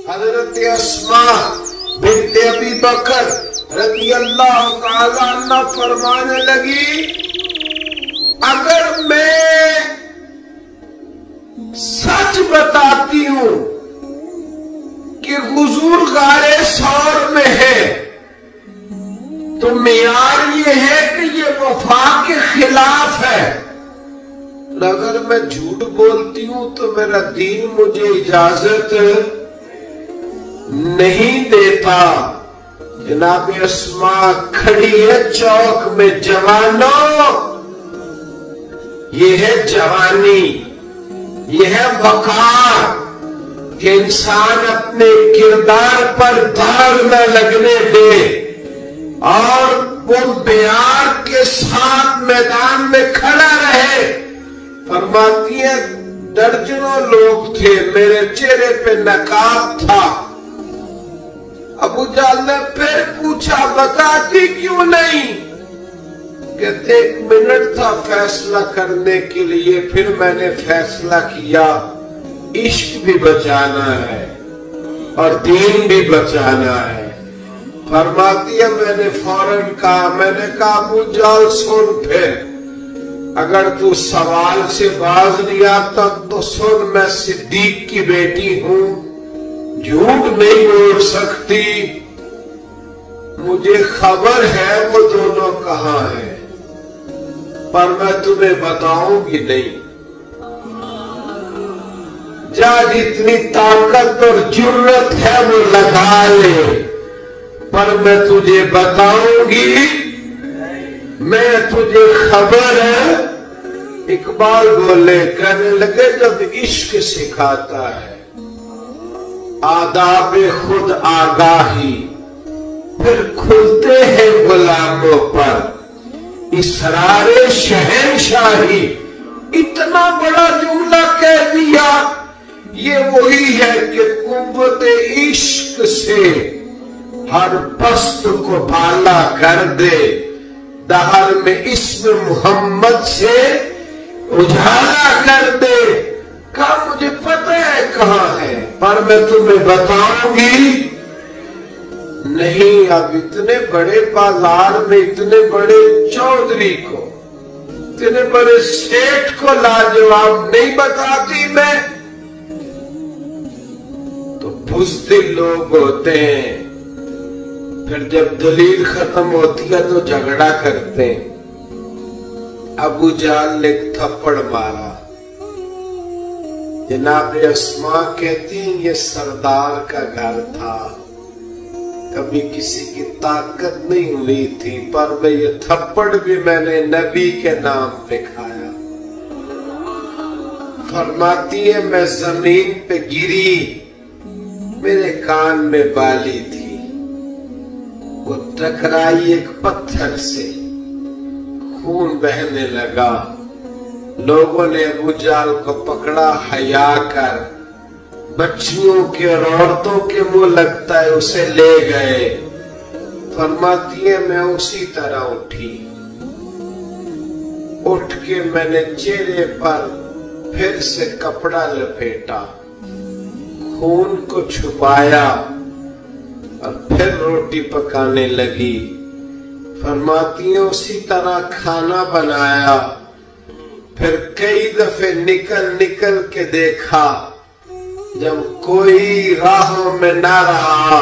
حضرت اسما بنت ابی بکر رضی اللہ تعالیٰ عنہ فرمانے لگی، اگر میں سچ بتاتی ہوں کہ حضور غار ثور میں ہے تو معیار یہ ہے کہ یہ وفا کے خلاف ہے، اگر میں جھوٹ بولتی ہوں تو میرا دین مجھے اجازت نہیں دیتا۔ جناب اسما کھڑی ہے چوک میں، جوانوں یہ ہے جوانی، یہ ہے وقار کہ انسان اپنے کردار پر داغ نہ لگنے دے اور وہ معیار کے ساتھ میدان میں کھڑا رہے۔ فرماتی ہے درجنوں لوگ تھے، میرے چہرے پہ نقاب تھا۔ ابو جہل نے پھر پوچھا بتاتی کیوں نہیں؟ کہتے 1 منٹ تھا فیصلہ کرنے کے لیے، پھر میں نے فیصلہ کیا عشق بھی بچانا ہے اور دین بھی بچانا ہے۔ فرماتی ہے میں نے فوراً کہا، میں نے کہا ابو جہل سن، پھر اگر تو سوال سے باز نہیں آتا تو سن، میں صدیق کی بیٹی ہوں، جھوٹ نہیں بول سکتی، مجھے خبر ہے وہ دونوں کہاں ہیں، پر میں تمہیں بتاؤں گی نہیں۔ جا جتنی طاقت اور جرت ہے وہ لگا لے، پر میں تجھے بتاؤں گی، میں تجھے خبر ہے۔ اقبال بولے، کہنے لگے جب عشق سکھاتا ہے آداب خود آگاہی، پھر کھلتے ہیں غلاموں پر اسرار شہنشاہی۔ اتنا بڑا جملہ کہہ دیا، یہ وہی ہے کہ قوت عشق سے ہر پست کو بالا کر دے، دہر میں اسم محمد سے اجالا کر دے۔ کہا مجھے پتہ ہے کہاں ہے، پر میں تمہیں بتاؤں گی نہیں۔ اب اتنے بڑے بازار میں اتنے بڑے چودھری کو، اتنے بڑے سیٹھ کو لاجواب نہیں بتاتی میں، تو بزدل لوگ ہوتے ہیں، پھر جب دلیل ختم ہوتی ہے تو جھگڑا کرتے ہیں۔ ابو جہل نے ایک تھپڑ مارا۔ جناب اسما کہتی ہیں یہ سردار کا گھر تھا، کبھی کسی کی طاقت نہیں ہوئی تھی، پر میں یہ تھپڑ بھی میں نے نبی کے نام پہ کھایا۔ فرماتی ہے میں زمین پہ گری، میرے کان میں بالی تھی، وہ ٹکرائی ایک پتھر سے، خون بہنے لگا۔ لوگوں نے ابو جہل کو پکڑا، حیا کر، بچیوں کے اور عورتوں کے منہ لگتا ہے اسے لے گئے۔ فرماتی ہے میں اسی طرح اٹھی، اٹھ کے میں نے چہرے پر پھر سے کپڑا لپیٹا، خون کو چھپایا اور پھر روٹی پکانے لگی۔ فرماتی ہیں اسی طرح کھانا بنایا، پھر کئی دفعے نکل کے دیکھا، جب کوئی راہوں میں نہ رہا،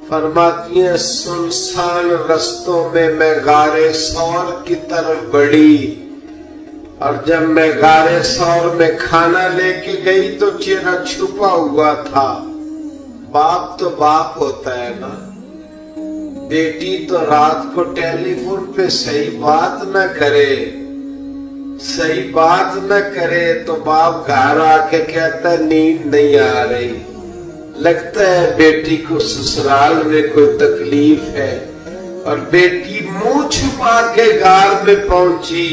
فرماتی ہیں سنسان رستوں میں میں غار ثور کی طرف بڑھی، اور جب میں غار ثور میں کھانا لے کے گئی تو چہرہ چھپا ہوا تھا۔ باپ تو باپ ہوتا ہے نا، بیٹی تو رات کو ٹیلی فون پہ صحیح بات نہ کرے تو باپ گھر آ کے کہتا ہے نیند نہیں آ رہی، لگتا ہے بیٹی کو سسرال میں کوئی تکلیف ہے، اور بیٹی منہ چھپا کے غار میں پہنچی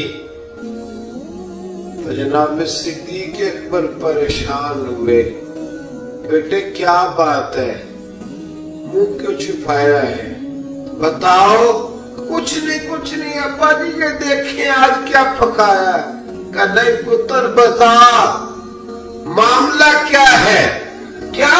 تو جناب صدیق اکبر پریشان ہوئے، بیٹے کیا بات ہے، منہ کیوں چھپایا ہے، بتاؤ۔ کچھ نہیں ابا جی یہ دیکھیں آج کیا پکایا ہے۔ کہ نہیں پتر بتا معاملہ کیا ہے، کیا